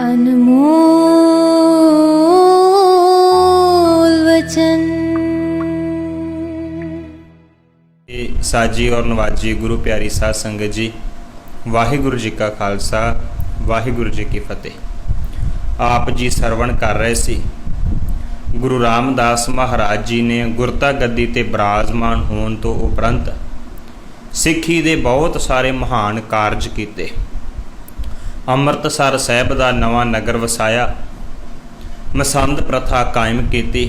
अनमोल वचन। साजी और नवाजी गुरु प्यारी साध संगत जी, वाहिगुरु जी का खालसा, वाहिगुरु जी की फतेह। आप जी सरवण कर रहे सी गुरु रामदास महाराज जी ने गुरता गद्दी ते बिराजमान होने तो उपरंत सिੱਖੀ ਦੇ बहुत सारे महान कारज किए। ਅੰਮ੍ਰਿਤਸਰ ਸਾਹਿਬ ਦਾ ਨਵਾਂ ਨਗਰ ਵਸਾਇਆ, ਮਸੰਦ ਪ੍ਰਥਾ ਕਾਇਮ ਕੀਤੀ,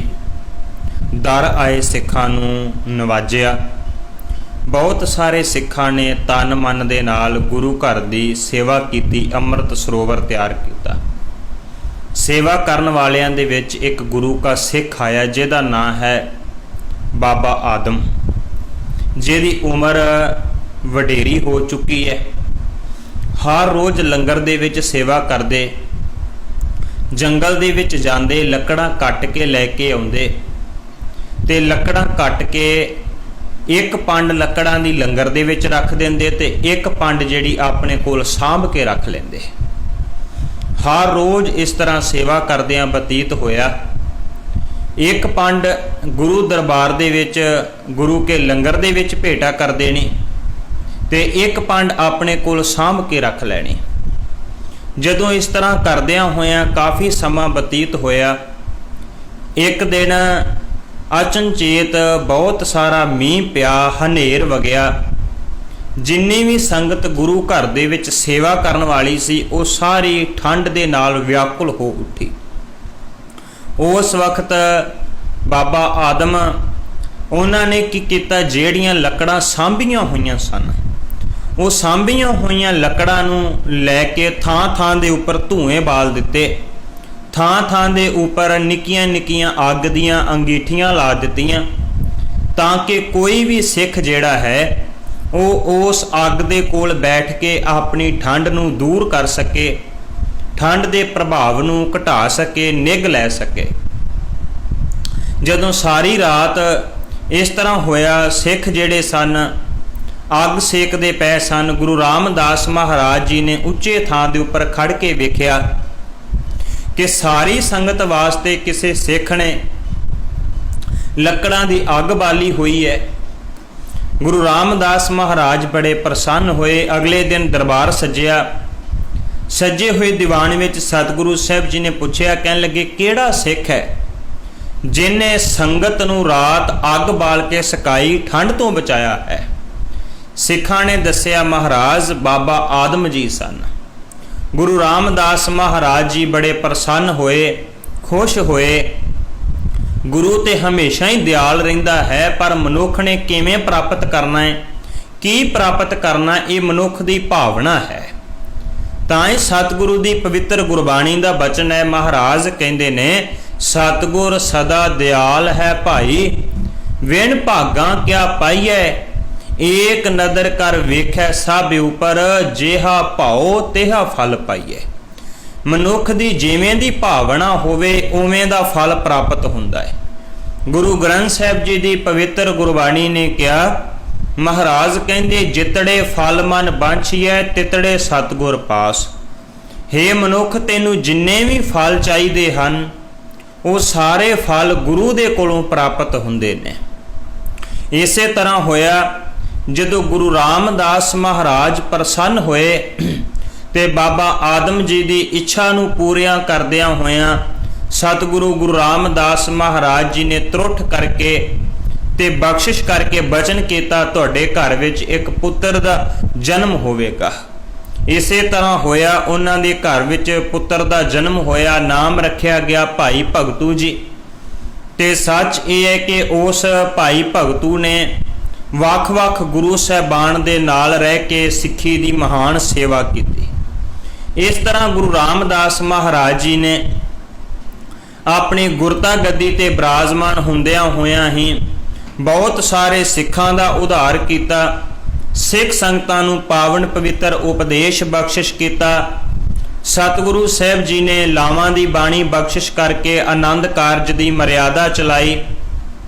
ਦਰ ਆਏ ਸਿੱਖਾਂ ਨੂੰ ਨਵਾਜਿਆ। ਬਹੁਤ ਸਾਰੇ ਸਿੱਖਾਂ ਨੇ ਤਨ ਮਨ ਦੇ ਨਾਲ ਗੁਰੂ ਘਰ ਦੀ ਸੇਵਾ ਕੀਤੀ, ਅੰਮ੍ਰਿਤ ਸਰੋਵਰ ਤਿਆਰ ਕੀਤਾ। ਸੇਵਾ ਕਰਨ ਵਾਲਿਆਂ ਦੇ ਵਿੱਚ ਇੱਕ ਗੁਰੂ ਕਾ ਸਿੱਖ ਆਇਆ ਜਿਹਦਾ ਨਾਂ ਹੈ ਬਾਬਾ ਆਦਮ, ਜਿਹਦੀ ਉਮਰ ਵਡੇਰੀ ਹੋ ਚੁੱਕੀ ਹੈ। ਹਰ ਰੋਜ਼ ਲੰਗਰ ਦੇ ਵਿੱਚ ਸੇਵਾ ਕਰਦੇ, ਜੰਗਲ ਦੇ ਵਿੱਚ ਜਾਂਦੇ, ਲੱਕੜਾਂ ਕੱਟ ਕੇ ਲੈ ਕੇ ਆਉਂਦੇ ਤੇ ਲੱਕੜਾਂ ਕੱਟ ਕੇ ਇੱਕ ਪੰਡ ਲੱਕੜਾਂ ਦੀ ਲੰਗਰ ਦੇ ਵਿੱਚ ਰੱਖ ਦਿੰਦੇ ਤੇ ਇੱਕ ਪੰਡ ਜਿਹੜੀ ਆਪਣੇ ਕੋਲ ਸਾਂਭ ਕੇ ਰੱਖ ਲੈਂਦੇ। ਹਰ ਰੋਜ਼ ਇਸ ਤਰ੍ਹਾਂ ਸੇਵਾ ਕਰਦਿਆਂ ਬਤੀਤ ਹੋਇਆ। ਇੱਕ ਪੰਡ ਗੁਰੂ ਦਰਬਾਰ ਦੇ ਵਿੱਚ ਗੁਰੂ ਕੇ ਲੰਗਰ ਦੇ ਵਿੱਚ ਭੇਟਾ ਕਰ ਦੇਣੀ ਤੇ ਇੱਕ ਪੰਡ ਆਪਣੇ ਕੋਲ ਸਾਂਭ ਕੇ ਰੱਖ ਲੈਣੀ। ਜਦੋਂ ਇਸ ਤਰ੍ਹਾਂ ਕਰਦਿਆਂ ਹੋਇਆਂ ਕਾਫੀ ਸਮਾਂ ਬਤੀਤ ਹੋਇਆ, ਇੱਕ ਦਿਨ ਅਚਨਚੇਤ ਬਹੁਤ ਸਾਰਾ ਮੀਂਹ ਪਿਆ, ਹਨੇਰ ਵਗਿਆ। ਜਿੰਨੀ ਵੀ ਸੰਗਤ ਗੁਰੂ ਘਰ ਦੇ ਵਿੱਚ ਸੇਵਾ ਕਰਨ ਵਾਲੀ ਸੀ ਉਹ ਸਾਰੀ ਠੰਡ ਦੇ ਨਾਲ ਵਿਆਕੁਲ ਹੋ ਉੱਠੀ। ਉਸ ਵਕਤ ਬਾਬਾ ਆਦਮ ਉਹਨਾਂ ਨੇ ਕੀ ਕੀਤਾ, ਜਿਹੜੀਆਂ ਲੱਕੜਾਂ ਸਾਂਭੀਆਂ ਹੋਈਆਂ ਸਨ ਉਹ ਸਾਂਭੀਆਂ ਹੋਈਆਂ ਲੱਕੜਾਂ ਨੂੰ ਲੈ ਕੇ ਥਾਂ ਥਾਂ ਦੇ ਉੱਪਰ ਧੂਏ ਬਾਲ ਦਿੱਤੇ। ਥਾਂ ਥਾਂ ਦੇ ਉੱਪਰ ਨਿੱਕੀਆਂ ਨਿੱਕੀਆਂ ਅੱਗ ਦੀਆਂ ਅੰਗੀਠੀਆਂ ਲਾ ਦਿੱਤੀਆਂ ਤਾਂ ਕਿ ਕੋਈ ਵੀ ਸਿੱਖ ਜਿਹੜਾ ਹੈ ਉਹ ਉਸ ਅੱਗ ਦੇ ਕੋਲ ਬੈਠ ਕੇ ਆਪਣੀ ਠੰਡ ਨੂੰ ਦੂਰ ਕਰ ਸਕੇ, ਠੰਡ ਦੇ ਪ੍ਰਭਾਵ ਨੂੰ ਘਟਾ ਸਕੇ, ਨਿੱਘ ਲੈ ਸਕੇ। ਜਦੋਂ ਸਾਰੀ ਰਾਤ ਇਸ ਤਰ੍ਹਾਂ ਹੋਇਆ, ਸਿੱਖ ਜਿਹੜੇ ਸਨ ਅੱਗ ਸੇਕਦੇ ਪਏ ਸਨ। ਗੁਰੂ ਰਾਮਦਾਸ ਮਹਾਰਾਜ ਜੀ ਨੇ ਉੱਚੇ ਥਾਂ ਦੇ ਉੱਪਰ ਖੜ ਕੇ ਵੇਖਿਆ ਕਿ ਸਾਰੀ ਸੰਗਤ ਵਾਸਤੇ ਕਿਸੇ ਸਿੱਖ ਨੇ ਲੱਕੜਾਂ ਦੀ ਅੱਗ ਬਾਲੀ ਹੋਈ ਹੈ। ਗੁਰੂ ਰਾਮਦਾਸ ਮਹਾਰਾਜ ਬੜੇ ਪ੍ਰਸੰਨ ਹੋਏ। ਅਗਲੇ ਦਿਨ ਦਰਬਾਰ ਸੱਜਿਆ। ਸੱਜੇ ਹੋਏ ਦੀਵਾਨ ਵਿੱਚ ਸਤਿਗੁਰੂ ਸਾਹਿਬ ਜੀ ਨੇ ਪੁੱਛਿਆ, ਕਹਿਣ ਲੱਗੇ, ਕਿਹੜਾ ਸਿੱਖ ਹੈ ਜਿਹਨੇ ਸੰਗਤ ਨੂੰ ਰਾਤ ਅੱਗ ਬਾਲ ਕੇ ਸਕਾਈ, ਠੰਡ ਤੋਂ ਬਚਾਇਆ ਹੈ? ਸਿੱਖਾਂ ਨੇ ਦੱਸਿਆ, ਮਹਾਰਾਜ ਬਾਬਾ ਆਦਮ ਜੀ ਸਨ। ਗੁਰੂ ਰਾਮਦਾਸ ਮਹਾਰਾਜ ਜੀ ਬੜੇ ਪ੍ਰਸੰਨ ਹੋਏ, ਖੁਸ਼ ਹੋਏ। ਗੁਰੂ ਤੇ ਹਮੇਸ਼ਾ ਹੀ ਦਿਆਲ ਰਹਿੰਦਾ ਹੈ, ਪਰ ਮਨੁੱਖ ਨੇ ਕਿਵੇਂ ਪ੍ਰਾਪਤ ਕਰਨਾ ਹੈ, ਕੀ ਪ੍ਰਾਪਤ ਕਰਨਾ, ਇਹ ਮਨੁੱਖ ਦੀ ਭਾਵਨਾ ਹੈ। ਤਾਂ ਇਹ ਸਤਿਗੁਰੂ ਦੀ ਪਵਿੱਤਰ ਗੁਰਬਾਣੀ ਦਾ ਬਚਨ ਹੈ। ਮਹਾਰਾਜ ਕਹਿੰਦੇ ਨੇ, ਸਤਿਗੁਰ ਸਦਾ ਦਿਆਲ ਹੈ ਭਾਈ, ਵਿਣ ਭਾਗਾਂ ਕਿਆ ਪਾਈਐ, ਏਕ ਨਦਰ ਕਰ ਵੇਖੈ ਸਭ ਉਪਰ, ਜਿਹਾ ਭਾਉ ਤਿਹਾ ਫਲ ਪਾਈਐ। ਮਨੁੱਖ ਦੀ ਜਿਵੇਂ ਦੀ ਭਾਵਨਾ ਹੋਵੇ ਉਵੇਂ ਦਾ ਫਲ ਪ੍ਰਾਪਤ ਹੁੰਦਾ ਹੈ। ਗੁਰੂ ਗ੍ਰੰਥ ਸਾਹਿਬ ਜੀ ਦੀ ਪਵਿੱਤਰ ਗੁਰਬਾਣੀ ਨੇ ਕਿਹਾ, ਮਹਾਰਾਜ ਕਹਿੰਦੇ, ਜਿਤੜੇ ਫਲ ਮਨ ਬਾਂਛੀਐ ਤਿਤੜੇ ਸਤਿਗੁਰ ਪਾਸ। ਹੇ ਮਨੁੱਖ, ਤੈਨੂੰ ਜਿੰਨੇ ਵੀ ਫਲ ਚਾਹੀਦੇ ਹਨ ਉਹ ਸਾਰੇ ਫਲ ਗੁਰੂ ਦੇ ਕੋਲੋਂ ਪ੍ਰਾਪਤ ਹੁੰਦੇ ਨੇ। ਇਸੇ ਤਰ੍ਹਾਂ ਹੋਇਆ, ਜਦੋਂ ਗੁਰੂ ਰਾਮਦਾਸ ਮਹਾਰਾਜ ਪ੍ਰਸੰਨ ਹੋਏ ਤੇ ਬਾਬਾ ਆਦਮ ਜੀ ਦੀ ਇੱਛਾ ਨੂੰ ਪੂਰੀਆਂ ਕਰਦਿਆਂ ਹੋਇਆਂ ਸਤਿਗੁਰੂ ਗੁਰੂ ਰਾਮਦਾਸ ਮਹਾਰਾਜ ਜੀ ਨੇ ਤਰੁੱਠ ਕਰਕੇ ਤੇ ਬਖਸ਼ਿਸ਼ ਕਰਕੇ ਬਚਨ ਕੀਤਾ, ਤੁਹਾਡੇ ਘਰ ਵਿੱਚ ਇੱਕ ਪੁੱਤਰ ਦਾ ਜਨਮ ਹੋਵੇਗਾ। ਇਸੇ ਤਰ੍ਹਾਂ ਹੋਇਆ, ਉਹਨਾਂ ਦੇ ਘਰ ਵਿੱਚ ਪੁੱਤਰ ਦਾ ਜਨਮ ਹੋਇਆ। ਨਾਮ ਰੱਖਿਆ ਗਿਆ ਭਾਈ ਭਗਤੂ ਜੀ। ਤੇ ਸੱਚ ਇਹ ਹੈ ਕਿ ਉਸ ਭਾਈ ਭਗਤੂ ਨੇ ਵੱਖ-ਵੱਖ ਗੁਰੂ ਸਾਹਿਬਾਨ ਦੇ ਨਾਲ ਰਹਿ ਕੇ ਸਿੱਖੀ ਦੀ ਮਹਾਨ ਸੇਵਾ ਕੀਤੀ। ਇਸ ਤਰ੍ਹਾਂ ਗੁਰੂ ਰਾਮਦਾਸ ਮਹਾਰਾਜ ਜੀ ਨੇ ਆਪਣੀ ਗੁਰਤਾ ਗੱਦੀ ਤੇ ਬਿਰਾਜਮਾਨ ਹੁੰਦਿਆਂ ਹੋਇਆਂ ਹੀ ਬਹੁਤ ਸਾਰੇ ਸਿੱਖਾਂ ਦਾ ਉਧਾਰ ਕੀਤਾ। ਸਿੱਖ ਸੰਗਤਾਂ ਨੂੰ ਪਾਵਨ ਪਵਿੱਤਰ ਉਪਦੇਸ਼ ਬਖਸ਼ਿਸ਼ ਕੀਤਾ। ਸਤਿਗੁਰੂ ਸਾਹਿਬ ਜੀ ਨੇ ਲਾਵਾਂ ਦੀ ਬਾਣੀ ਬਖਸ਼ਿਸ਼ ਕਰਕੇ ਆਨੰਦ ਕਾਰਜ ਦੀ ਮਰਿਆਦਾ ਚਲਾਈ।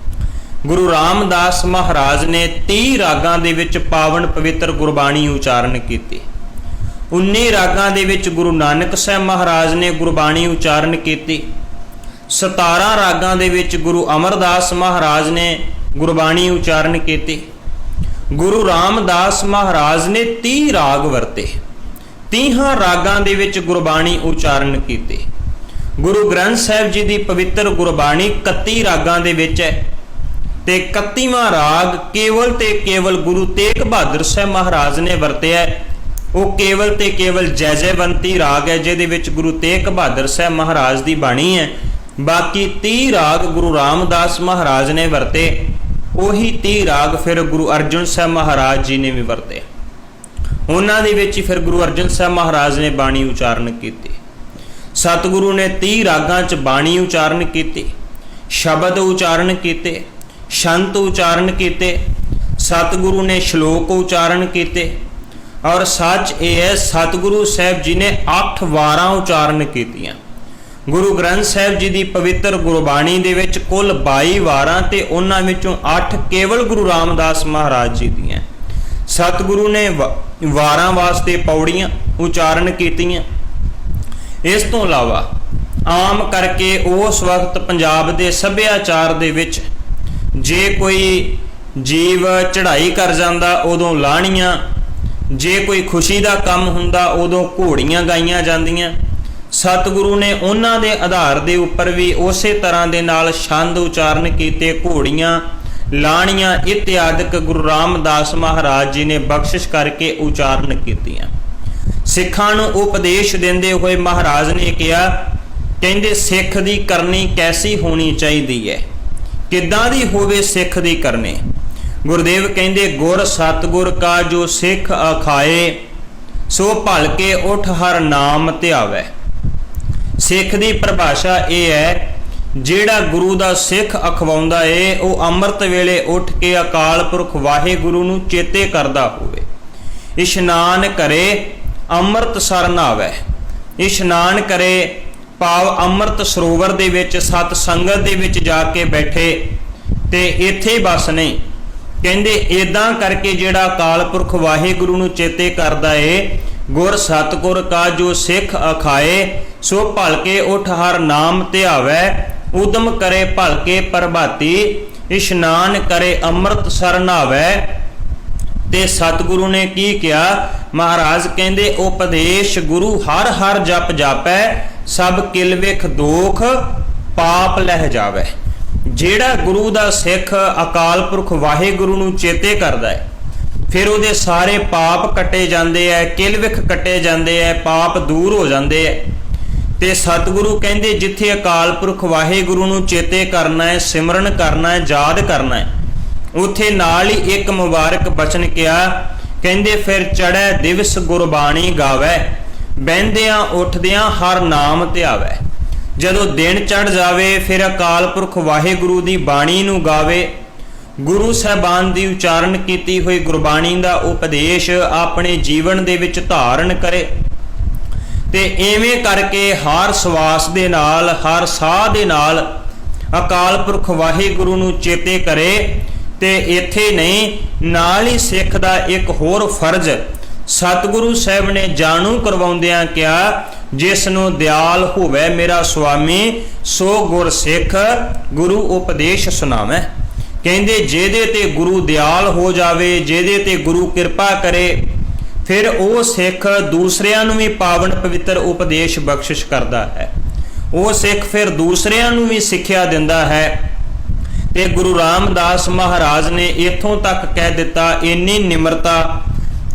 ਗੁਰੂ ਰਾਮਦਾਸ ਮਹਾਰਾਜ ਨੇ 30 ਰਾਗਾਂ ਦੇ ਵਿੱਚ ਪਾਵਨ ਪਵਿੱਤਰ ਗੁਰਬਾਣੀ ਉਚਾਰਨ ਕੀਤੀ। 19 ਰਾਗਾਂ ਦੇ ਵਿੱਚ ਗੁਰੂ ਨਾਨਕ ਸਾਹਿਬ ਮਹਾਰਾਜ ਨੇ ਗੁਰਬਾਣੀ ਉਚਾਰਨ ਕੀਤੀ। 17 ਰਾਗਾਂ ਦੇ ਵਿੱਚ ਗੁਰੂ ਅਮਰਦਾਸ ਮਹਾਰਾਜ ਨੇ ਗੁਰਬਾਣੀ ਉਚਾਰਨ ਕੀਤੀ। ਗੁਰੂ ਰਾਮਦਾਸ ਮਹਾਰਾਜ ਨੇ 30 ਰਾਗ ਵਰਤੇ। 30 ਰਾਗਾਂ ਦੇ ਵਿੱਚ ਗੁਰਬਾਣੀ ਉਚਾਰਨ ਕੀਤੀ। ਗੁਰੂ ਗ੍ਰੰਥ ਸਾਹਿਬ ਜੀ ਦੀ ਪਵਿੱਤਰ ਗੁਰਬਾਣੀ 31 ਰਾਗਾਂ ਦੇ ਵਿੱਚ ਹੈ ਤੇ 31ਵਾਂ ਰਾਗ ਕੇਵਲ ਤੇ ਕੇਵਲ ਗੁਰੂ ਤੇਗ ਬਹਾਦਰ ਸਾਹਿਬ ਮਹਾਰਾਜ ਨੇ ਵਰਤਿਆ। ਉਹ ਕੇਵਲ ਤੇ ਕੇਵਲ ਜੈਜੈਵੰਤੀ ਰਾਗ ਹੈ, ਜਿਹਦੇ ਵਿੱਚ ਗੁਰੂ ਤੇਗ ਬਹਾਦਰ ਸਾਹਿਬ ਮਹਾਰਾਜ ਦੀ ਬਾਣੀ ਹੈ। ਬਾਕੀ 30 ਰਾਗ ਗੁਰੂ ਰਾਮਦਾਸ ਮਹਾਰਾਜ ਨੇ ਵਰਤੇ। ਉਹੀ 30 ਰਾਗ ਫਿਰ ਗੁਰੂ ਅਰਜਨ ਸਾਹਿਬ ਮਹਾਰਾਜ ਜੀ ਨੇ ਵੀ ਵਰਤੇ। ਉਹਨਾਂ ਦੇ ਵਿੱਚ ਹੀ ਫਿਰ ਗੁਰੂ ਅਰਜਨ ਸਾਹਿਬ ਮਹਾਰਾਜ ਨੇ ਬਾਣੀ ਉਚਾਰਨ ਕੀਤੀ। ਸਤਿਗੁਰੂ ਨੇ 30 ਰਾਗਾਂ 'ਚ ਬਾਣੀ ਉਚਾਰਨ ਕੀਤੀ, ਸ਼ਬਦ ਉਚਾਰਨ ਕੀਤੇ, ਸ਼ੰਤ ਉਚਾਰਨ ਕੀਤੇ। ਸਤਿਗੁਰੂ ਨੇ ਸ਼ਲੋਕ ਉਚਾਰਨ ਕੀਤੇ। ਔਰ ਸੱਚ ਇਹ ਹੈ, ਸਤਿਗੁਰੂ ਸਾਹਿਬ ਜੀ ਨੇ 8 ਵਾਰਾਂ ਉਚਾਰਨ ਕੀਤੀਆਂ। ਗੁਰੂ ਗ੍ਰੰਥ ਸਾਹਿਬ ਜੀ ਦੀ ਪਵਿੱਤਰ ਗੁਰਬਾਣੀ ਦੇ ਵਿੱਚ ਕੁੱਲ 22 ਵਾਰਾਂ ਤੇ ਉਹਨਾਂ ਵਿੱਚੋਂ 8 ਕੇਵਲ ਗੁਰੂ ਰਾਮਦਾਸ ਮਹਾਰਾਜ ਜੀ ਦੀਆਂ। ਸਤਿਗੁਰੂ ਨੇ ਵਾਰਾਂ ਵਾਸਤੇ ਪੌੜੀਆਂ ਉਚਾਰਨ ਕੀਤੀਆਂ। ਇਸ ਤੋਂ ਇਲਾਵਾ ਆਮ ਕਰਕੇ ਉਸ ਵਕਤ ਪੰਜਾਬ ਦੇ ਸੱਭਿਆਚਾਰ ਦੇ ਵਿੱਚ ਜੇ ਕੋਈ ਜੀਵ ਚੜ੍ਹਾਈ ਕਰ ਜਾਂਦਾ ਉਦੋਂ ਲਾਹਣੀਆਂ, ਜੇ ਕੋਈ ਖੁਸ਼ੀ ਦਾ ਕੰਮ ਹੁੰਦਾ ਉਦੋਂ ਘੋੜੀਆਂ ਗਾਈਆਂ ਜਾਂਦੀਆਂ। ਸਤਿਗੁਰੂ ਨੇ ਉਹਨਾਂ ਦੇ ਆਧਾਰ ਦੇ ਉੱਪਰ ਵੀ ਉਸੇ ਤਰ੍ਹਾਂ ਦੇ ਨਾਲ ਛੰਦ ਉਚਾਰਨ ਕੀਤੇ। ਘੋੜੀਆਂ, ਲਾਹਣੀਆਂ ਇਤਿਆਦਿਕ ਗੁਰੂ ਰਾਮਦਾਸ ਮਹਾਰਾਜ ਜੀ ਨੇ ਬਖਸ਼ਿਸ਼ ਕਰਕੇ ਉਚਾਰਨ ਕੀਤੀਆਂ। ਸਿੱਖਾਂ ਨੂੰ ਉਪਦੇਸ਼ ਦਿੰਦੇ ਹੋਏ ਮਹਾਰਾਜ ਨੇ ਕਿਹਾ, ਕਹਿੰਦੇ ਸਿੱਖ ਦੀ ਕਰਨੀ ਕੈਸੀ ਹੋਣੀ ਚਾਹੀਦੀ ਹੈ, ਕਿੱਦਾਂ ਦੀ ਹੋਵੇ ਸਿੱਖ ਦੀ ਕਰਨੀ। ਗੁਰਦੇਵ ਕਹਿੰਦੇ ਗੁਰ ਸਤਿਗੁਰ ਕਾ ਜੋ ਸਿੱਖ ਅਖਾਏ, ਸੋ ਭਲ ਕੇ ਉਠ ਹਰ ਨਾਮ ਧਿਆਵੈ। ਸਿੱਖ ਦੀ ਪਰਿਭਾਸ਼ਾ ਇਹ ਹੈ, ਜਿਹੜਾ ਗੁਰੂ ਦਾ ਸਿੱਖ ਅਖਵਾਉਂਦਾ ਏ ਉਹ ਅੰਮ੍ਰਿਤ ਵੇਲੇ ਉੱਠ ਕੇ ਅਕਾਲ ਪੁਰਖ ਵਾਹਿਗੁਰੂ ਨੂੰ ਚੇਤੇ ਕਰਦਾ ਹੋਵੇ। ਇਸ਼ਨਾਨ ਕਰੇ ਅੰਮ੍ਰਿਤ ਸਰ ਨਹਾਵੈ। ਇਸ਼ਨਾਨ ਕਰੇ ਭਾਵ ਅੰਮ੍ਰਿਤ ਸਰੋਵਰ ਦੇ ਵਿੱਚ ਸਤ ਸੰਗਤ ਦੇ ਵਿੱਚ ਜਾ ਕੇ ਬੈਠੇ ਤੇ ਇੱਥੇ ਬਸ ਨਹੀਂ। ਕਹਿੰਦੇ ਇਦਾਂ ਕਰਕੇ ਜਿਹੜਾ ਅਕਾਲ ਪੁਰਖ ਵਾਹਿਗੁਰੂ ਨੂੰ ਚੇਤੇ ਕਰਦਾ ਏ, ਗੁਰ ਸਤਿਗੁਰ ਕਾ ਜੋ ਸਿੱਖ ਅਖਾਏ, ਸੋ ਭਲ ਕੇ ਉਠ ਹਰ ਨਾਮ ਧਿਆਵੈ। ਉਦਮ ਕਰੇ ਭਲ ਕੇ ਪ੍ਰਭਾਤੀ, ਇਸ਼ਨਾਨ ਕਰੇ ਅੰਮ੍ਰਿਤ ਸਰ ਨਹਾਵੈ। ਤੇ ਸਤਿਗੁਰੂ ਨੇ ਕੀ ਕਿਹਾ? ਮਹਾਰਾਜ ਕਹਿੰਦੇ ਉਪਦੇਸ਼ ਗੁਰੂ ਹਰ ਹਰ ਜਪ ਜਾਪੈ, ਸਭ ਕਿਲ ਵਿਖ ਦੋਖ ਪਾਪ ਲਹਿ ਜਾਵੈ। ਜਿਹੜਾ ਗੁਰੂ ਦਾ ਸਿੱਖ ਅਕਾਲ ਪੁਰਖ ਵਾਹਿਗੁਰੂ ਨੂੰ ਚੇਤੇ ਕਰਦਾ ਹੈ, ਫਿਰ ਉਹਦੇ ਸਾਰੇ ਪਾਪ ਕੱਟੇ ਜਾਂਦੇ ਐ, ਕਿਲ ਵਿਖ ਕੱਟੇ ਜਾਂਦੇ ਐ, ਪਾਪ ਦੂਰ ਹੋ ਜਾਂਦੇ ਐ। ਤੇ ਸਤਿਗੁਰੂ ਕਹਿੰਦੇ ਜਿੱਥੇ ਅਕਾਲ ਪੁਰਖ ਵਾਹਿਗੁਰੂ ਨੂੰ ਚੇਤੇ ਕਰਨਾ ਹੈ, ਸਿਮਰਨ ਕਰਨਾ ਹੈ, ਯਾਦ ਕਰਨਾ ਹੈ, ਉੱਥੇ ਨਾਲ ਹੀ ਇੱਕ ਮੁਬਾਰਕ ਬਚਨ ਕਿਹਾ। ਕਹਿੰਦੇ ਫਿਰ ਚੜ੍ਹੈ ਦਿਵਸ ਗੁਰਬਾਣੀ ਗਾਵੈ, ਬਹਿੰਦਿਆਂ ਉੱਠਦਿਆਂ ਹਰ ਨਾਮ ਧਿਆਵੈ। ਜਦੋਂ ਦਿਨ ਚੜ੍ਹ ਜਾਵੇ ਫਿਰ ਅਕਾਲ ਪੁਰਖ ਵਾਹਿਗੁਰੂ ਦੀ ਬਾਣੀ ਨੂੰ ਗਾਵੇ। ਗੁਰੂ ਸਾਹਿਬਾਨ ਦੀ ਉਚਾਰਨ ਕੀਤੀ ਹੋਈ ਗੁਰਬਾਣੀ ਦਾ ਉਪਦੇਸ਼ ਆਪਣੇ ਜੀਵਨ ਦੇ ਵਿੱਚ ਧਾਰਨ ਕਰੇ ਤੇ ਐਵੇਂ ਕਰਕੇ ਹਰ ਸਵਾਸ ਦੇ ਨਾਲ, ਹਰ ਸਾਹ ਦੇ ਨਾਲ ਅਕਾਲ ਪੁਰਖ ਵਾਹਿਗੁਰੂ ਨੂੰ ਚੇਤੇ ਕਰੇ। ਤੇ ਇੱਥੇ ਨਹੀਂ, ਨਾਲ ਹੀ ਸਿੱਖ ਦਾ ਇੱਕ ਹੋਰ ਫਰਜ਼ ਸਤਿਗੁਰੂ ਸਾਹਿਬ ਨੇ ਜਾਣੂ ਕਰਵਾਉਂਦਿਆਂ ਕਿਹਾ, ਜਿਸ ਨੂੰ ਦਿਆਲ ਹੋਵੇ ਮੇਰਾ ਸੁਆਮੀ, ਸੋ ਗੁਰ ਸਿੱਖ ਗੁਰੂ ਉਪਦੇਸ਼ ਸੁਣਾਵੈ। ਕਹਿੰਦੇ ਜਿਹਦੇ ਤੇ ਗੁਰੂ ਦਿਆਲ ਹੋ ਜਾਵੇ, ਜਿਹਦੇ ਤੇ ਗੁਰੂ ਕਿਰਪਾ ਕਰੇ, ਫਿਰ ਉਹ ਸਿੱਖ ਦੂਸਰਿਆਂ ਨੂੰ ਵੀ ਪਾਵਨ ਪਵਿੱਤਰ ਉਪਦੇਸ਼ ਬਖਸ਼ਿਸ਼ ਕਰਦਾ ਹੈ। ਉਹ ਸਿੱਖ ਫਿਰ ਦੂਸਰਿਆਂ ਨੂੰ ਵੀ ਸਿੱਖਿਆ ਦਿੰਦਾ ਹੈ। ਤੇ ਗੁਰੂ ਰਾਮਦਾਸ ਮਹਾਰਾਜ ਨੇ ਇੱਥੋਂ ਤੱਕ ਕਹਿ ਦਿੱਤਾ, ਇੰਨੀ ਨਿਮਰਤਾ।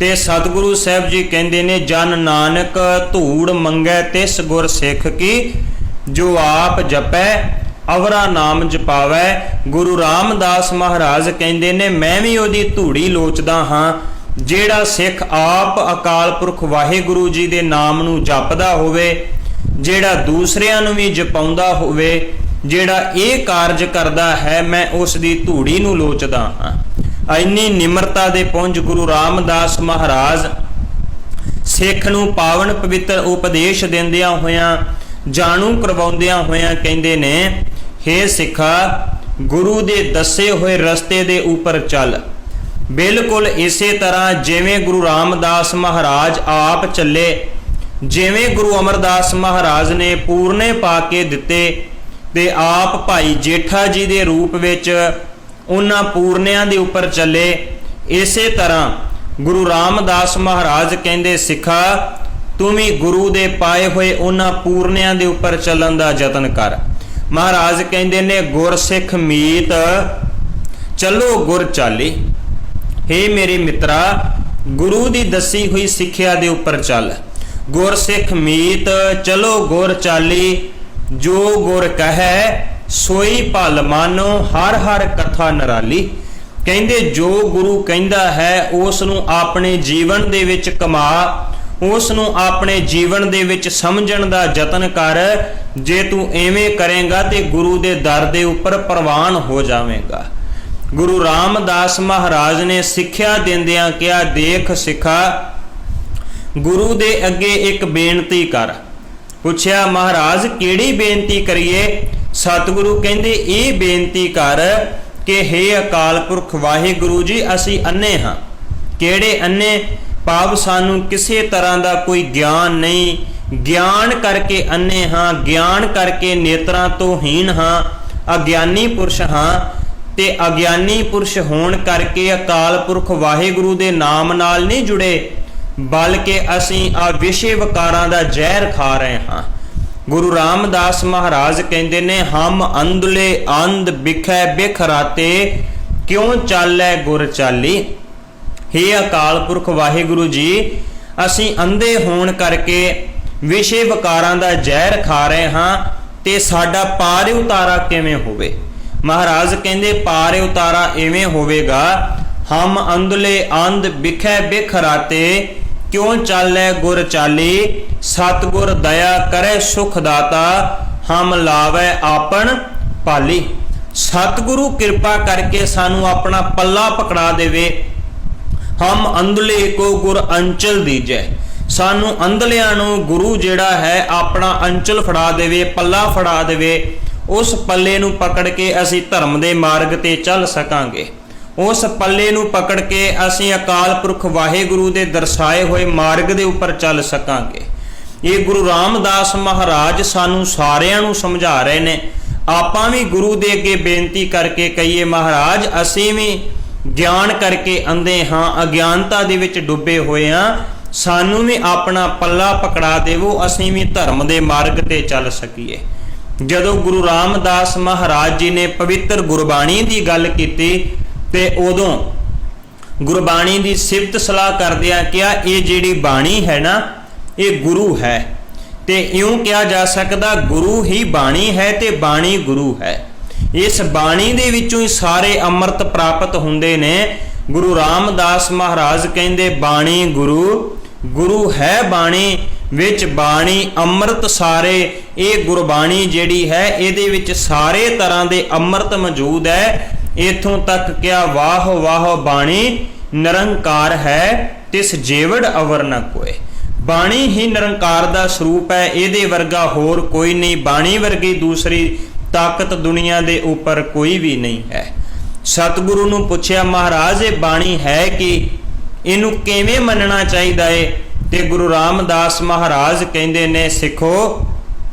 ਤੇ ਸਤਿਗੁਰੂ ਸਾਹਿਬ ਜੀ ਕਹਿੰਦੇ ਨੇ, ਜਨ ਨਾਨਕ ਧੂੜ ਮੰਗੈ ਤਿਸ ਗੁਰ ਸਿੱਖ ਕੀ, ਜੋ ਆਪ ਜਪੈ ਅਵਰਾ ਨਾਮ ਜਪਾਵੈ। ਗੁਰੂ ਰਾਮਦਾਸ ਮਹਾਰਾਜ ਕਹਿੰਦੇ ਨੇ, ਮੈਂ ਵੀ ਉਹਦੀ ਧੂੜੀ ਲੋਚਦਾ ਹਾਂ, ਜਿਹੜਾ ਸਿੱਖ ਆਪ ਅਕਾਲ ਪੁਰਖ ਵਾਹਿਗੁਰੂ ਜੀ ਦੇ ਨਾਮ ਨੂੰ ਜਪਦਾ ਹੋਵੇ, ਜਿਹੜਾ ਦੂਸਰਿਆਂ ਨੂੰ ਵੀ ਜਪਾਉਂਦਾ ਹੋਵੇ, ਜਿਹੜਾ ਇਹ ਕਾਰਜ ਕਰਦਾ ਹੈ, ਮੈਂ ਉਸ ਦੀ ਧੂੜੀ ਨੂੰ ਲੋਚਦਾ ਹਾਂ। ਇੰਨੀ ਨਿਮਰਤਾ ਦੇ ਪੁੰਜ ਗੁਰੂ ਰਾਮਦਾਸ ਮਹਾਰਾਜ ਸਿੱਖ ਨੂੰ ਪਾਵਨ ਪਵਿੱਤਰ ਉਪਦੇਸ਼ ਦਿੰਦਿਆਂ ਹੋਇਆਂ, ਜਾਣੂ ਕਰਵਾਉਂਦਿਆਂ ਹੋਇਆਂ ਕਹਿੰਦੇ ਨੇ, ਹੇ ਸਿੱਖਾ, ਗੁਰੂ ਦੇ ਦੱਸੇ ਹੋਏ ਰਸਤੇ ਦੇ ਉੱਪਰ ਚੱਲ। ਬਿਲਕੁਲ ਇਸੇ ਤਰ੍ਹਾਂ ਜਿਵੇਂ ਗੁਰੂ ਰਾਮਦਾਸ ਮਹਾਰਾਜ ਆਪ ਚੱਲੇ, ਜਿਵੇਂ ਗੁਰੂ ਅਮਰਦਾਸ ਮਹਾਰਾਜ ਨੇ ਪੂਰਨੇ ਪਾ ਕੇ ਦਿੱਤੇ ਤੇ ਆਪ ਭਾਈ ਜੇਠਾ ਜੀ ਦੇ ਰੂਪ ਵਿੱਚ ਉਹਨਾਂ ਪੂਰਨਿਆਂ ਦੇ ਉੱਪਰ ਚੱਲੇ, ਇਸੇ ਤਰ੍ਹਾਂ ਗੁਰੂ ਰਾਮਦਾਸ ਮਹਾਰਾਜ ਕਹਿੰਦੇ ਸਿੱਖਾ ਤੂੰ ਵੀ ਗੁਰੂ ਦੇ ਪਾਏ ਹੋਏ ਉਹਨਾਂ ਪੂਰਨਿਆਂ ਦੇ ਉੱਪਰ ਚੱਲਣ ਦਾ ਯਤਨ ਕਰ। ਮਹਾਰਾਜ ਕਹਿੰਦੇ ਨੇ ਗੁਰ ਸਿੱਖ ਮੀਤ ਚਲੋ ਗੁਰ ਚਾਲੀ। ਹੇ ਮੇਰੇ ਮਿੱਤਰਾ, ਗੁਰੂ ਦੀ ਦੱਸੀ ਹੋਈ ਸਿੱਖਿਆ ਦੇ ਉੱਪਰ ਚੱਲ। ਗੁਰ ਸਿੱਖ ਮੀਤ ਚਲੋ ਗੁਰ ਚਾਲੀ, ਜੋ ਗੁਰ ਕਹੈ ਸੋਈ ਭਲ ਮਾਨੋ, ਹਰ ਹਰ ਕਥਾ ਨਿਰਾਲੀ। ਕਹਿੰਦੇ ਜੋ ਗੁਰੂ ਕਹਿੰਦਾ ਹੈ ਉਸ ਨੂੰ ਆਪਣੇ ਜੀਵਨ ਦੇ ਵਿੱਚ ਕਮਾ, ਉਸ ਨੂੰ ਆਪਣੇ ਜੀਵਨ ਦੇ ਵਿੱਚ ਸਮਝਣ ਦਾ ਯਤਨ ਕਰ। ਜੇ ਤੂੰ ਐਵੇਂ ਕਰੇਂਗਾ ਤੇ ਗੁਰੂ ਦੇ ਦਰ ਦੇ ਉੱਪਰ ਪ੍ਰਵਾਨ ਹੋ ਜਾਵੇਂਗਾ। ਗੁਰੂ ਰਾਮਦਾਸ ਮਹਾਰਾਜ ਨੇ ਸਿੱਖਿਆ ਦਿੰਦਿਆਂ ਕਿਹਾ, ਦੇਖ ਸਿੱਖਾ, ਗੁਰੂ ਦੇ ਅੱਗੇ ਇੱਕ ਬੇਨਤੀ ਕਰ। ਪੁੱਛਿਆ ਮਹਾਰਾਜ ਕਿਹੜੀ ਬੇਨਤੀ ਕਰੀਏ? ਸਤਿਗੁਰੂ ਕਹਿੰਦੇ ਇਹ ਬੇਨਤੀ ਕਰ ਕਿ ਹੇ ਅਕਾਲ ਪੁਰਖ ਵਾਹਿਗੁਰੂ ਜੀ, ਅਸੀਂ ਅੰਨੇ ਹਾਂ। ਕਿਹੜੇ ਅੰਨੇ? ਭਾਵ ਸਾਨੂੰ ਕਿਸੇ ਤਰ੍ਹਾਂ ਦਾ ਕੋਈ ਗਿਆਨ ਨਹੀਂ, ਗਿਆਨ ਕਰਕੇ ਅੰਨੇ ਹਾਂ, ਗਿਆਨ ਕਰਕੇ ਨੇਤਰਾਂ ਤੋਂ ਹੀਣ ਹਾਂ, ਅਗਿਆਨੀ ਪੁਰਸ਼ ਹਾਂ। ਤੇ ਅਗਿਆਨੀ ਪੁਰਸ਼ ਹੋਣ ਕਰਕੇ ਅਕਾਲ ਪੁਰਖ ਵਾਹਿਗੁਰੂ ਦੇ ਨਾਮ ਨਾਲ ਨਹੀਂ ਜੁੜੇ, ਬਲਕਿ ਅਸੀਂ ਆ ਵਿਸ਼ੇ ਵਿਕਾਰਾਂ ਦਾ ਜ਼ਹਿਰ ਖਾ ਰਹੇ ਹਾਂ। ਗੁਰੂ ਰਾਮਦਾਸ ਮਹਾਰਾਜ ਕਹਿੰਦੇ ਨੇ, ਹਮ ਅੰਧਲੇ ਅੰਧ ਬਿਖੈ ਬਿਖ ਰਾਤੇ, ਕਿਉਂ ਚਾਲੈ ਗੁਰ ਚਾਲੀ। ਹੇ ਅਕਾਲ ਪੁਰਖ ਵਾਹਿਗੁਰੂ ਜੀ, ਅਸੀਂ ਅੰਧੇ ਹੋਣ ਕਰਕੇ ਵਿਸ਼ੇ ਵਿਕਾਰਾਂ ਦਾ ਜ਼ਹਿਰ ਖਾ ਰਹੇ ਹਾਂ ਤੇ ਸਾਡਾ ਪਾਰ ਉਤਾਰਾ ਕਿਵੇਂ ਹੋਵੇ? ਮਹਾਰਾਜ ਕਹਿੰਦੇ ਪਾਰ ਉਤਾਰਾ ਇਵੇਂ ਹੋਵੇਗਾ, ਹਮ ਅੰਧਲੇ ਅੰਧ ਬਿਖੈ ਬਿਖ ਰਾਤੇ, ਕਿਉਂ ਚਾਲੈ ਗੁਰ ਚਾਲੀ। ਸਤਿਗੁਰ ਦਇਆ ਕਰੇ ਸੁਖ ਦਾਤਾ, ਹਮ ਲਾਵੈ ਆਪਣ ਪਾਲੀ। ਸਤਿਗੁਰੂ ਕਿਰਪਾ ਕਰਕੇ ਸਾਨੂੰ ਆਪਣਾ ਪੱਲਾ ਪਕੜਾ ਦੇਵੇ। ਹਮ ਅੰਧਲੇ ਕੋ ਗੁਰ ਅੰਚਲ ਦੀਜੈ, ਸਾਨੂੰ ਅੰਧਲਿਆਂ ਨੂੰ ਗੁਰੂ ਜਿਹੜਾ ਹੈ ਆਪਣਾ ਅੰਚਲ ਫੜਾ ਦੇਵੇ, ਪੱਲਾ ਫੜਾ ਦੇਵੇ। ਉਸ ਪੱਲੇ ਨੂੰ ਪਕੜ ਕੇ ਅਸੀਂ ਧਰਮ ਦੇ ਮਾਰਗ ਤੇ ਚੱਲ ਸਕਾਂਗੇ। ਉਸ ਪੱਲੇ ਨੂੰ ਪਕੜ ਕੇ ਅਸੀਂ ਅਕਾਲ ਪੁਰਖ ਵਾਹਿਗੁਰੂ ਦੇ ਦਰਸਾਏ ਹੋਏ ਮਾਰਗ ਦੇ ਉੱਪਰ ਚੱਲ ਸਕਾਂਗੇ। ਇਹ ਗੁਰੂ ਰਾਮਦਾਸ ਮਹਾਰਾਜ ਸਾਨੂੰ ਸਾਰਿਆਂ ਨੂੰ ਸਮਝਾ ਰਹੇ ਨੇ। ਆਪਾਂ ਵੀ ਗੁਰੂ ਦੇ ਅੱਗੇ ਬੇਨਤੀ ਕਰਕੇ ਕਹੀਏ, ਮਹਾਰਾਜ ਅਸੀਂ ਵੀ ਗਿਆਨ ਕਰਕੇ ਅੰਧੇ ਹਾਂ, ਅਗਿਆਨਤਾ ਦੇ ਵਿੱਚ ਡੁੱਬੇ ਹੋਏ ਹਾਂ, ਸਾਨੂੰ ਵੀ ਆਪਣਾ ਪੱਲਾ ਪਕੜਾ ਦੇਵੋ, ਅਸੀਂ ਵੀ ਧਰਮ ਦੇ ਮਾਰਗ ਤੇ ਚੱਲ ਸਕੀਏ। ਜਦੋਂ ਗੁਰੂ ਰਾਮਦਾਸ ਮਹਾਰਾਜ ਜੀ ਨੇ ਪਵਿੱਤਰ ਗੁਰਬਾਣੀ ਦੀ ਗੱਲ ਕੀਤੀ ਤੇ ਉਦੋਂ ਗੁਰਬਾਣੀ ਦੀ ਸਿਫਤ ਸਲਾਹ ਕਰਦਿਆਂ ਕਿਹਾ, ਇਹ ਜਿਹੜੀ ਬਾਣੀ ਹੈ ਨਾ, ਇਹ ਗੁਰੂ ਹੈ। ਤੇ ਇਉਂ ਕਿਹਾ ਜਾ ਸਕਦਾ, ਗੁਰੂ ਹੀ ਬਾਣੀ ਹੈ ਤੇ ਬਾਣੀ ਗੁਰੂ ਹੈ। ਇਸ ਬਾਣੀ ਦੇ ਵਿੱਚੋਂ ਹੀ ਸਾਰੇ ਅੰਮ੍ਰਿਤ ਪ੍ਰਾਪਤ ਹੁੰਦੇ ਨੇ। ਗੁਰੂ ਰਾਮਦਾਸ ਮਹਾਰਾਜ ਕਹਿੰਦੇ ਬਾਣੀ ਗੁਰੂ, ਗੁਰੂ ਹੈ ਬਾਣੀ, ਵਿੱਚ ਬਾਣੀ ਅੰਮ੍ਰਿਤ ਸਾਰੇ। ਇਹ ਗੁਰਬਾਣੀ ਜਿਹੜੀ ਹੈ ਇਹਦੇ ਵਿੱਚ ਸਾਰੇ ਤਰ੍ਹਾਂ ਦੇ ਅੰਮ੍ਰਿਤ ਮੌਜੂਦ ਹੈ। ਇਥੋਂ ਤੱਕ ਕਿਹਾ, ਵਾਹ ਵਾਹ ਬਾਣੀ ਨਿਰੰਕਾਰ ਹੈ, ਤਿਸ ਜੇਵੜ ਅਵਰ ਨ ਕੋਏ। ਬਾਣੀ ਹੀ ਨਿਰੰਕਾਰ ਦਾ ਸਰੂਪ ਹੈ, ਇਹਦੇ ਵਰਗਾ ਹੋਰ ਕੋਈ ਨਹੀਂ। ਬਾਣੀ ਵਰਗੀ ਦੂਸਰੀ ਤਾਕਤ ਦੁਨੀਆ ਦੇ ਉੱਪਰ ਕੋਈ ਵੀ ਨਹੀਂ ਹੈ। ਸਤਿਗੁਰੂ ਨੂੰ ਪੁੱਛਿਆ, ਮਹਾਰਾਜ ਇਹ ਬਾਣੀ ਹੈ ਕਿ ਇਹਨੂੰ ਕਿਵੇਂ ਮੰਨਣਾ ਚਾਹੀਦਾ ਏ? ਤੇ ਗੁਰੂ ਰਾਮਦਾਸ ਮਹਾਰਾਜ ਕਹਿੰਦੇ ਨੇ, ਸਿੱਖੋ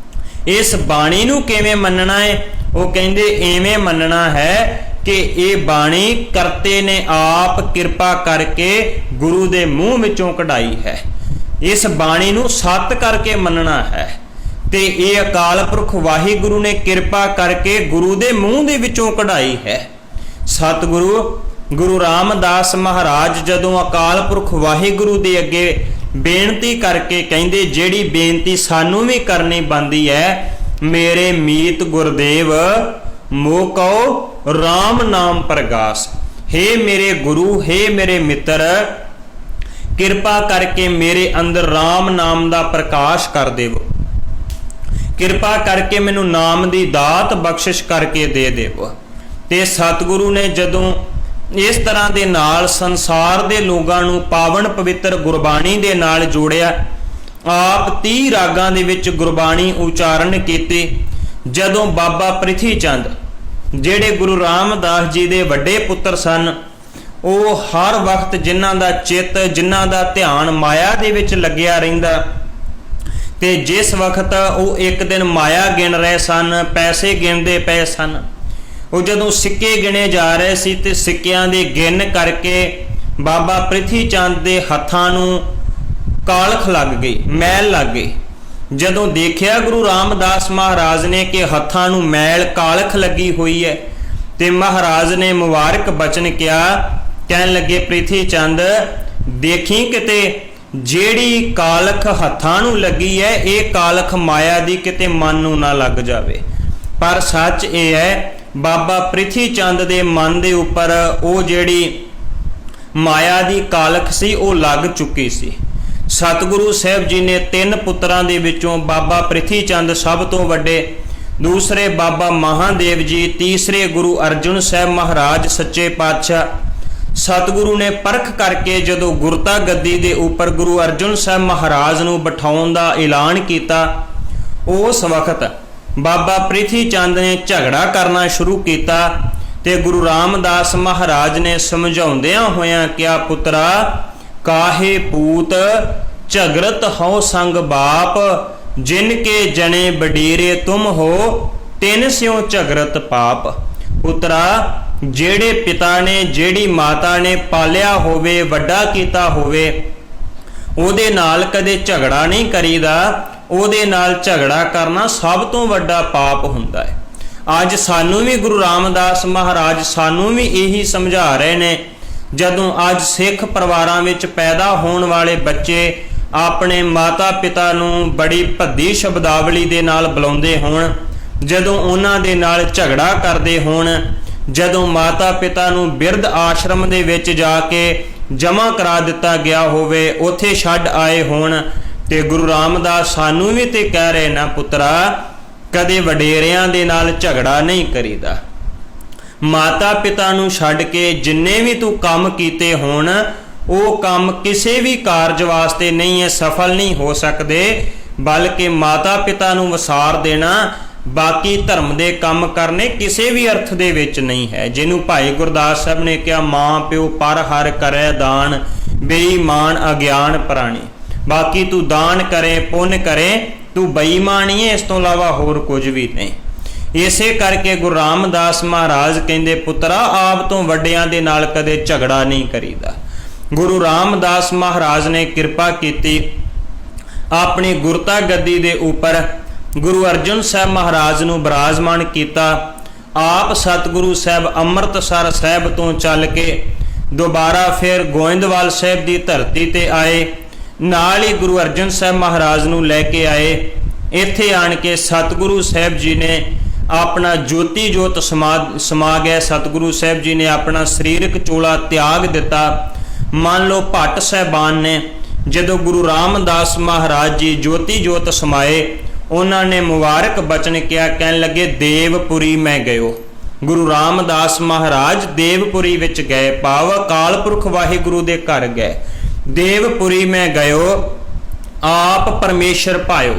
ਇਸ ਬਾਣੀ ਨੂੰ ਕਿਵੇਂ ਮੰਨਣਾ ਹੈ? ਉਹ ਕਹਿੰਦੇ ਐਵੇਂ ਮੰਨਣਾ ਹੈ ਕਿ ਇਹ ਬਾਣੀ ਕਰਤੇ ਨੇ ਆਪ ਕਿਰਪਾ ਕਰਕੇ ਗੁਰੂ ਦੇ ਮੂੰਹ ਵਿੱਚੋਂ ਕਢਾਈ ਹੈ। ਇਸ ਬਾਣੀ ਨੂੰ ਸੱਤ ਕਰਕੇ ਮੰਨਣਾ ਹੈ ਤੇ ਇਹ ਅਕਾਲ ਪੁਰਖ ਵਾਹਿਗੁਰੂ ਨੇ ਕਿਰਪਾ ਕਰਕੇ ਗੁਰੂ ਦੇ ਮੂੰਹ ਦੇ ਵਿੱਚੋਂ ਕਢਾਈ ਹੈ। ਸਤਿਗੁਰੂ ਗੁਰੂ ਰਾਮਦਾਸ ਮਹਾਰਾਜ ਜਦੋਂ ਅਕਾਲ ਪੁਰਖ ਵਾਹਿਗੁਰੂ ਦੇ ਅੱਗੇ ਬੇਨਤੀ ਕਰਕੇ ਕਹਿੰਦੇ, ਜਿਹੜੀ ਬੇਨਤੀ ਸਾਨੂੰ ਵੀ ਕਰਨੀ ਬਣਦੀ ਹੈ, ਮੇਰੇ ਮੀਤ ਗੁਰਦੇਵ ਮੋਹ ਕਉ ਰਾਮ ਨਾਮ ਪ੍ਰਗਾਸ। ਹੇ ਮੇਰੇ ਗੁਰੂ, ਹੇ ਮੇਰੇ ਮਿੱਤਰ, ਕਿਰਪਾ ਕਰਕੇ ਮੇਰੇ ਅੰਦਰ ਰਾਮ ਨਾਮ ਦਾ ਪ੍ਰਕਾਸ਼ ਕਰ ਦੇਵੋ। ਕਿਰਪਾ ਕਰਕੇ ਮੈਨੂੰ ਨਾਮ ਦੀ ਦਾਤ ਬਖਸ਼ਿਸ਼ ਕਰਕੇ ਦੇ ਦੇਵੋ। ਤੇ ਸਤਿਗੁਰੂ ਨੇ ਜਦੋਂ ਇਸ ਤਰ੍ਹਾਂ ਦੇ ਨਾਲ ਸੰਸਾਰ ਦੇ ਲੋਕਾਂ ਨੂੰ ਪਾਵਨ ਪਵਿੱਤਰ ਗੁਰਬਾਣੀ ਦੇ ਨਾਲ ਜੋੜਿਆ, ਆਪ 30 ਰਾਗਾਂ ਦੇ ਵਿੱਚ ਗੁਰਬਾਣੀ ਉਚਾਰਨ ਕੀਤੀ। ਜਦੋਂ ਬਾਬਾ ਪ੍ਰਿਥੀ ਚੰਦ ਜਿਹੜੇ ਗੁਰੂ ਰਾਮਦਾਸ ਜੀ ਦੇ ਵੱਡੇ ਪੁੱਤਰ ਸਨ, ਉਹ ਹਰ ਵਕਤ ਜਿਨ੍ਹਾਂ ਦਾ ਚਿੱਤ, ਜਿਨ੍ਹਾਂ ਦਾ ਧਿਆਨ ਮਾਇਆ ਦੇ ਵਿੱਚ ਲੱਗਿਆ ਰਹਿੰਦਾ, ਤੇ ਜਿਸ ਵਕਤ ਉਹ ਇੱਕ ਦਿਨ ਮਾਇਆ ਗਿਣ ਰਹੇ ਸਨ, ਪੈਸੇ ਗਿਣਦੇ ਪਏ ਸਨ, ਉਹ ਜਦੋਂ ਸਿੱਕੇ ਗਿਣੇ ਜਾ ਰਹੇ ਸੀ ਤੇ ਸਿੱਕਿਆਂ ਦੇ ਗਿਣ ਕਰਕੇ ਬਾਬਾ ਪ੍ਰਿਥੀ ਚੰਦ ਦੇ ਹੱਥਾਂ ਨੂੰ ਕਾਲਖ ਲੱਗ ਗਈ, ਮੈਲ ਲੱਗ ਗਈ। ਜਦੋਂ ਦੇਖਿਆ ਗੁਰੂ ਰਾਮਦਾਸ ਮਹਾਰਾਜ ਨੇ ਕਿ ਹੱਥਾਂ ਨੂੰ ਮੈਲ ਕਾਲਖ ਲੱਗੀ ਹੋਈ ਹੈ, ਤੇ ਮਹਾਰਾਜ ਨੇ ਮੁਬਾਰਕ ਬਚਨ ਕਿਹਾ, ਕਹਿਣ ਲੱਗੇ ਪ੍ਰਿਥੀ ਚੰਦ ਦੇਖੀ ਕਿਤੇ ਜਿਹੜੀ ਕਾਲਖ ਹੱਥਾਂ ਨੂੰ ਲੱਗੀ ਹੈ ਇਹ ਕਾਲਖ ਮਾਇਆ ਦੀ ਕਿਤੇ ਮਨ ਨੂੰ ਨਾ ਲੱਗ ਜਾਵੇ। ਪਰ ਸੱਚ ਇਹ ਹੈ ਬਾਬਾ ਪ੍ਰਿਥੀ ਚੰਦ ਦੇ ਮਨ ਦੇ ਉੱਪਰ ਉਹ ਜਿਹੜੀ ਮਾਇਆ ਦੀ ਕਾਲਖ ਸੀ ਉਹ ਲੱਗ ਚੁੱਕੀ ਸੀ। ਸਤਿਗੁਰੂ ਸਾਹਿਬ ਜੀ ਨੇ 3 ਪੁੱਤਰਾਂ ਦੇ ਵਿੱਚੋਂ ਬਾਬਾ ਪ੍ਰਿਥੀ ਚੰਦ ਸਭ ਤੋਂ ਵੱਡੇ, ਦੂਸਰੇ ਬਾਬਾ ਮਹਾਦੇਵ ਜੀ, ਤੀਸਰੇ ਗੁਰੂ ਅਰਜਨ ਸਾਹਿਬ ਮਹਾਰਾਜ ਸੱਚੇ ਪਾਤਸ਼ਾਹ। ਸਤਿਗੁਰੂ ਨੇ ਪਰਖ ਕਰਕੇ ਜਦੋਂ ਗੁਰਤਾ ਗੱਦੀ ਦੇ ਉੱਪਰ ਗੁਰੂ ਅਰਜਨ ਸਾਹਿਬ ਮਹਾਰਾਜ ਨੂੰ ਬਿਠਾਉਣ ਦਾ ਐਲਾਨ ਕੀਤਾ, ਉਸ ਵਕਤ ਬਾਬਾ ਪ੍ਰਿਥੀ ਚੰਦ ਨੇ ਝਗੜਾ ਕਰਨਾ ਸ਼ੁਰੂ ਕੀਤਾ ਤੇ ਗੁਰੂ ਰਾਮਦਾਸ ਮਹਾਰਾਜ ਨੇ ਸਮਝਾਉਂਦਿਆਂ ਹੋਇਆਂ ਕਿਹਾ, ਪੁੱਤਰਾ ਕਾਹੇ ਪੂਤ ਝਗੜਤ ਹੋ ਸੰਗ ਬਾਪ, ਜਿਨ ਕੇ ਜਣੇ ਬਡੇਰੇ ਤੁਮ ਹੋ, ਤਿਨ ਸਿਉ ਝਗੜਤ ਪਾਪ। ਪੁੱਤਰਾ ਜਿਹੜੇ ਪਿਤਾ ਨੇ, ਜਿਹੜੀ ਮਾਤਾ ਨੇ ਪਾਲਿਆ ਹੋਵੇ, ਵੱਡਾ ਕੀਤਾ ਹੋਵੇ, ਉਹਦੇ ਨਾਲ ਕਦੇ ਝਗੜਾ ਨਹੀਂ ਕਰੀਦਾ। ਉਹਦੇ ਨਾਲ ਝਗੜਾ ਕਰਨਾ ਸਭ ਤੋਂ ਵੱਡਾ ਪਾਪ ਹੁੰਦਾ ਹੈ। ਅੱਜ ਸਾਨੂੰ ਵੀ ਗੁਰੂ ਰਾਮਦਾਸ ਮਹਾਰਾਜ ਸਾਨੂੰ ਵੀ ਇਹੀ ਸਮਝਾ ਰਹੇ ਨੇ। ਜਦੋਂ ਅੱਜ ਸਿੱਖ ਪਰਿਵਾਰਾਂ ਵਿੱਚ ਪੈਦਾ ਹੋਣ ਵਾਲੇ ਬੱਚੇ ਆਪਣੇ ਮਾਤਾ ਪਿਤਾ ਨੂੰ ਬੜੀ ਭੱਦੀ ਸ਼ਬਦਾਵਲੀ ਦੇ ਨਾਲ ਬੁਲਾਉਂਦੇ ਹੋਣ, ਜਦੋਂ ਉਹਨਾਂ ਦੇ ਨਾਲ ਝਗੜਾ ਕਰਦੇ ਹੋਣ, ਜਦੋਂ ਮਾਤਾ ਪਿਤਾ ਨੂੰ ਬਿਰਧ ਆਸ਼ਰਮ ਦੇ ਵਿੱਚ ਜਾ ਕੇ ਜਮ੍ਹਾਂ ਕਰਾ ਦਿੱਤਾ ਗਿਆ ਹੋਵੇ, ਉੱਥੇ ਛੱਡ ਆਏ ਹੋਣ, ਤੇ ਗੁਰੂ ਰਾਮਦਾਸ ਸਾਨੂੰ ਵੀ ਤੇ ਕਹਿ ਰਹੇ ਨਾ, ਪੁੱਤਰਾ ਕਦੇ ਵਡੇਰਿਆਂ ਦੇ ਨਾਲ ਝਗੜਾ ਨਹੀਂ ਕਰੀਦਾ। ਮਾਤਾ ਪਿਤਾ ਨੂੰ ਛੱਡ ਕੇ ਜਿੰਨੇ ਵੀ ਤੂੰ ਕੰਮ ਕੀਤੇ ਹੋਣ, ਉਹ ਕੰਮ ਕਿਸੇ ਵੀ ਕਾਰਜ ਵਾਸਤੇ ਨਹੀਂ ਹੈ, ਸਫਲ ਨਹੀਂ ਹੋ ਸਕਦੇ, ਬਲਕਿ ਮਾਤਾ ਪਿਤਾ ਨੂੰ ਵਸਾਰ ਦੇਣਾ, ਬਾਕੀ ਧਰਮ ਦੇ ਕੰਮ ਕਰਨੇ ਕਿਸੇ ਵੀ ਅਰਥ ਦੇ ਵਿੱਚ ਨਹੀਂ ਹੈ। ਜਿਹਨੂੰ ਭਾਈ ਗੁਰਦਾਸ ਸਾਹਿਬ ਨੇ ਕਿਹਾ, ਮਾਂ ਪਿਓ ਪਰ ਹਰ ਕਰੇ ਦਾਨ, ਬੇਈਮਾਨ ਅਗਿਆਨ ਪ੍ਰਾਣੀ। ਬਾਕੀ ਤੂੰ ਦਾਨ ਕਰੇ, ਪੁੰਨ ਕਰੇ, ਤੂੰ ਬੇਈਮਾਨੀ ਹੈ, ਇਸ ਤੋਂ ਇਲਾਵਾ ਹੋਰ ਕੁਝ ਵੀ ਨਹੀਂ। ਇਸੇ ਕਰਕੇ ਗੁਰੂ ਰਾਮਦਾਸ ਮਹਾਰਾਜ ਕਹਿੰਦੇ, ਪੁੱਤਰਾ ਆਪ ਤੋਂ ਵੱਡਿਆਂ ਦੇ ਨਾਲ ਕਦੇ ਝਗੜਾ ਨਹੀਂ ਕਰੀਦਾ। ਗੁਰੂ ਰਾਮਦਾਸ ਮਹਾਰਾਜ ਨੇ ਕਿਰਪਾ ਕੀਤੀ, ਆਪਣੀ ਗੁਰਤਾ ਗੱਦੀ ਦੇ ਉੱਪਰ ਗੁਰੂ ਅਰਜਨ ਸਾਹਿਬ ਮਹਾਰਾਜ ਨੂੰ ਬਿਰਾਜਮਾਨ ਕੀਤਾ। ਆਪ ਸਤਿਗੁਰੂ ਸਾਹਿਬ ਅੰਮ੍ਰਿਤਸਰ ਸਾਹਿਬ ਤੋਂ ਚੱਲ ਕੇ ਦੁਬਾਰਾ ਫਿਰ ਗੋਇੰਦਵਾਲ ਸਾਹਿਬ ਦੀ ਧਰਤੀ ਤੇ ਆਏ, ਨਾਲ ਹੀ ਗੁਰੂ ਅਰਜਨ ਸਾਹਿਬ ਮਹਾਰਾਜ ਨੂੰ ਲੈ ਕੇ ਆਏ। ਇੱਥੇ ਆਣ ਕੇ ਸਤਿਗੁਰੂ ਸਾਹਿਬ ਜੀ ਨੇ ਆਪਣਾ ਜੋਤੀ ਜੋਤ ਸਮਾ ਗਏ। ਸਤਿਗੁਰੂ ਸਾਹਿਬ ਜੀ ਨੇ ਆਪਣਾ ਸਰੀਰਕ ਚੋਲਾ ਤਿਆਗ ਦਿੱਤਾ। ਮੰਨ ਲਓ ਭੱਟ ਸਾਹਿਬਾਨ ਨੇ ਜਦੋਂ ਗੁਰੂ ਰਾਮਦਾਸ ਮਹਾਰਾਜ ਜੀ ਜੋਤੀ ਜੋਤ ਸਮਾਏ, ਉਹਨਾਂ ਨੇ ਮੁਬਾਰਕ ਬਚਨ ਕਿਹਾ, ਕਹਿਣ ਲੱਗੇ ਦੇਵਪੁਰੀ ਮੈਂ ਗਇਓ। ਗੁਰੂ ਰਾਮਦਾਸ ਮਹਾਰਾਜ ਦੇਵਪੁਰੀ ਵਿੱਚ ਗਏ, ਭਾਵ ਅਕਾਲ ਪੁਰਖ ਵਾਹਿਗੁਰੂ ਦੇ ਘਰ ਗਏ। ਦੇਵਪੁਰੀ ਮੈਂ ਗਇਓ, ਆਪ ਪਰਮੇਸ਼ਰ ਭਾਇਓ।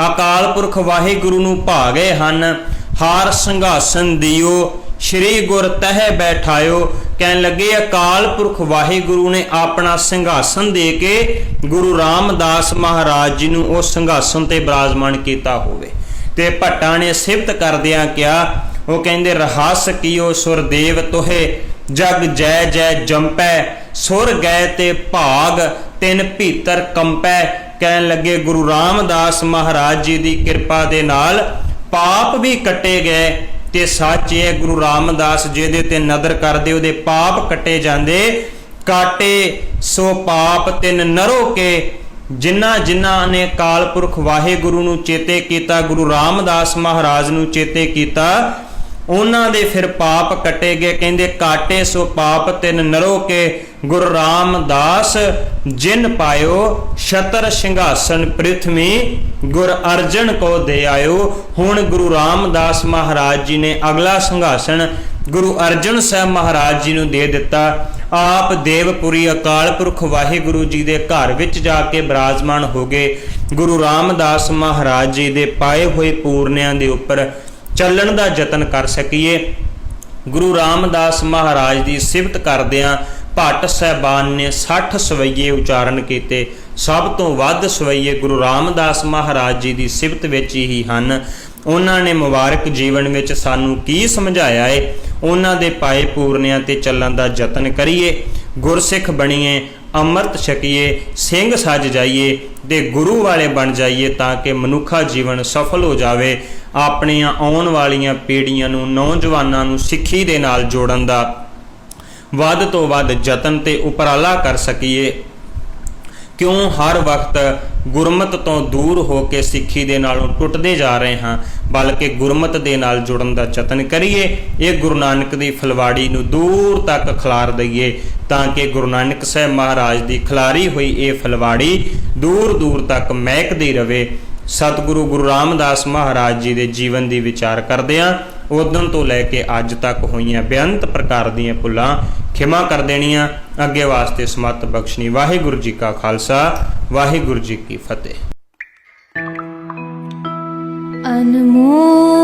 ਅਕਾਲ ਪੁਰਖ ਵਾਹਿਗੁਰੂ ਨੂੰ ਭਾ ਗਏ ਹਨ। ਹਾਰ ਸਿੰਘਾਸਨ ਦਿਓ, ਸ਼੍ਰੀ ਗੁਰ ਤਹਿ ਬੈਠਾਇਓ। ਕਹਿਣ ਲੱਗੇ ਅਕਾਲ ਪੁਰਖ ਵਾਹਿਗੁਰੂ ਨੇ ਆਪਣਾ ਸਿੰਘਾਸਨ ਦੇ ਕੇ ਗੁਰੂ ਰਾਮਦਾਸ ਮਹਾਰਾਜ ਜੀ ਨੂੰ ਉਸ ਸਿੰਘਾਸਨ ਤੇ ਬਿਰਾਜਮਾਨ ਕੀਤਾ ਹੋਵੇ। ਤੇ ਭੱਟਾਂ ਨੇ ਸਿਫਤ ਕਰਦਿਆਂ ਕਿਹਾ, ਉਹ ਕਹਿੰਦੇ ਰਹਾਸ ਕੀਓ ਸੁਰਦੇਵ ਤੋਹੇ, ਜਗ ਜੈ ਜੈ ਜੰਪੈ, ਸੁਰ ਗਏ ਤੇ ਭਾਗ ਤਿੰਨ ਭੀਤਰ ਕੰਪੈ। ਕਹਿਣ ਲੱਗੇ ਗੁਰੂ ਰਾਮਦਾਸ ਮਹਾਰਾਜ ਜੀ ਦੀ ਕਿਰਪਾ ਦੇ ਨਾਲ ਪਾਪ ਵੀ ਕੱਟੇ ਗਏ। ਤੇ ਸੱਚ ਇਹ ਗੁਰੂ ਰਾਮਦਾਸ ਜਿਹਦੇ ਤੇ ਨਦਰ ਕਰਦੇ ਉਹਦੇ ਪਾਪ ਕੱਟੇ ਜਾਂਦੇ। ਕਾਟੇ ਸੋ ਪਾਪ ਤਿੰਨ ਨਰੋ ਕੇ, ਜਿਨ੍ਹਾਂ ਜਿਨ੍ਹਾਂ ਨੇ ਅਕਾਲ ਪੁਰਖ ਵਾਹਿਗੁਰੂ ਨੂੰ ਚੇਤੇ ਕੀਤਾ, ਗੁਰੂ ਰਾਮਦਾਸ ਮਹਾਰਾਜ ਨੂੰ ਚੇਤੇ ਕੀਤਾ, ਉਹਨਾਂ ਦੇ ਫਿਰ ਪਾਪ ਕੱਟੇ ਗਏ। ਕਹਿੰਦੇ ਕਾਟੇ ਸੋ ਪਾਪ ਤਿੰਨ ਨਰੋ ਕੇ, ਗੁਰੂ ਰਾਮਦਾਸ ਜਿਨ ਪਾਇਓ, ਛਤਰ ਸਿੰਘਾਸਨ ਪ੍ਰਿਥਵੀ, ਗੁਰ ਅਰਜਨ ਕੋ ਦੇ ਆਇਓ। ਹੁਣ ਗੁਰੂ ਰਾਮਦਾਸ ਮਹਾਰਾਜ ਜੀ ਨੇ ਅਗਲਾ ਸਿੰਘਾਸਨ ਗੁਰੂ ਅਰਜਨ ਸਾਹਿਬ ਮਹਾਰਾਜ ਜੀ ਨੂੰ ਦੇ ਦਿੱਤਾ। ਆਪ ਦੇਵਪੁਰੀ ਅਕਾਲ ਪੁਰਖ ਵਾਹਿਗੁਰੂ ਜੀ ਦੇ ਘਰ ਵਿੱਚ ਜਾ ਕੇ ਬਿਰਾਜਮਾਨ ਹੋ ਗਏ। ਗੁਰੂ ਰਾਮਦਾਸ ਮਹਾਰਾਜ ਜੀ ਦੇ ਪਾਏ ਹੋਏ ਪੂਰਨਿਆਂ ਦੇ ਉੱਪਰ ਚੱਲਣ ਦਾ ਯਤਨ ਕਰ ਸਕੀਏ। ਗੁਰੂ ਰਾਮਦਾਸ ਮਹਾਰਾਜ ਦੀ ਸਿਫਤ ਕਰਦਿਆਂ ਭੱਟ ਸਾਹਿਬਾਨ ਨੇ 60 ਸਵਈਏ ਉਚਾਰਨ ਕੀਤੇ। ਸਭ ਤੋਂ ਵੱਧ ਸਵਈਏ ਗੁਰੂ ਰਾਮਦਾਸ ਮਹਾਰਾਜ ਜੀ ਦੀ ਸਿਫਤ ਵਿੱਚ ਹੀ ਹਨ। ਉਹਨਾਂ ਨੇ ਮੁਬਾਰਕ ਜੀਵਨ ਵਿੱਚ ਸਾਨੂੰ ਕੀ ਸਮਝਾਇਆ ਏ? ਉਹਨਾਂ ਦੇ ਪਾਏ ਪੂਰਨਿਆਂ ਤੇ ਚੱਲਣ ਦਾ ਯਤਨ ਕਰੀਏ, ਗੁਰਸਿੱਖ ਬਣੀਏ, ਅੰਮ੍ਰਿਤ ਛਕੀਏ, ਸਿੰਘ ਸੱਜ ਜਾਈਏ ਤੇ ਗੁਰੂ ਵਾਲੇ ਬਣ ਜਾਈਏ ਤਾਂ ਕਿ ਮਨੁੱਖਾ ਜੀਵਨ ਸਫਲ ਹੋ ਜਾਵੇ। ਆਪਣੀਆਂ ਆਉਣ ਵਾਲੀਆਂ ਪੀੜ੍ਹੀਆਂ ਨੂੰ, ਨੌਜਵਾਨਾਂ ਨੂੰ ਸਿੱਖੀ ਦੇ ਨਾਲ ਜੋੜਨ ਦਾ ਵੱਧ ਤੋਂ ਵੱਧ ਯਤਨ ਤੇ ਉਪਰਾਲਾ ਕਰ ਸਕੀਏ। ਕਿਉਂ ਹਰ ਵਕਤ ਗੁਰਮਤ ਤੋਂ ਦੂਰ ਹੋ ਕੇ ਸਿੱਖੀ ਦੇ ਨਾਲੋਂ ਟੁੱਟਦੇ ਜਾ ਰਹੇ ਹਾਂ, ਬਲਕਿ ਗੁਰਮਤ ਦੇ ਨਾਲ ਜੁੜਨ ਦਾ ਯਤਨ ਕਰੀਏ। ਇਹ ਗੁਰੂ ਨਾਨਕ ਦੀ ਫੁਲਵਾੜੀ ਨੂੰ ਦੂਰ ਤੱਕ ਖਿਲਾਰ ਦਈਏ ਤਾਂ ਕਿ ਗੁਰੂ ਨਾਨਕ ਸਾਹਿਬ ਮਹਾਰਾਜ ਦੀ ਖਿਲਾਰੀ ਹੋਈ ਇਹ ਫੁਲਵਾੜੀ ਦੂਰ ਦੂਰ ਤੱਕ ਮਹਿਕਦੀ ਰਵੇ। ਸਤਿਗੁਰੂ ਗੁਰੂ ਰਾਮਦਾਸ ਮਹਾਰਾਜ ਜੀ ਦੇ ਜੀਵਨ ਦੀ ਵਿਚਾਰ ਕਰਦਿਆਂ ਉਦੋਂ ਤੋਂ ਲੈ ਕੇ ਅੱਜ ਤੱਕ ਹੋਈਆਂ ਬੇਅੰਤ ਪ੍ਰਕਾਰ ਦੀਆਂ ਭੁੱਲਾਂ ਖਿਮਾ ਕਰ ਦੇਣੀਆਂ, ਅੱਗੇ ਵਾਸਤੇ ਸਮੱਤ ਬਖਸ਼ਣੀ। ਵਾਹਿਗੁਰੂ ਜੀ ਕਾ ਖਾਲਸਾ, ਵਾਹਿਗੁਰੂ ਜੀ ਕੀ ਫਤਿਹ। ਅਨਮੋਲ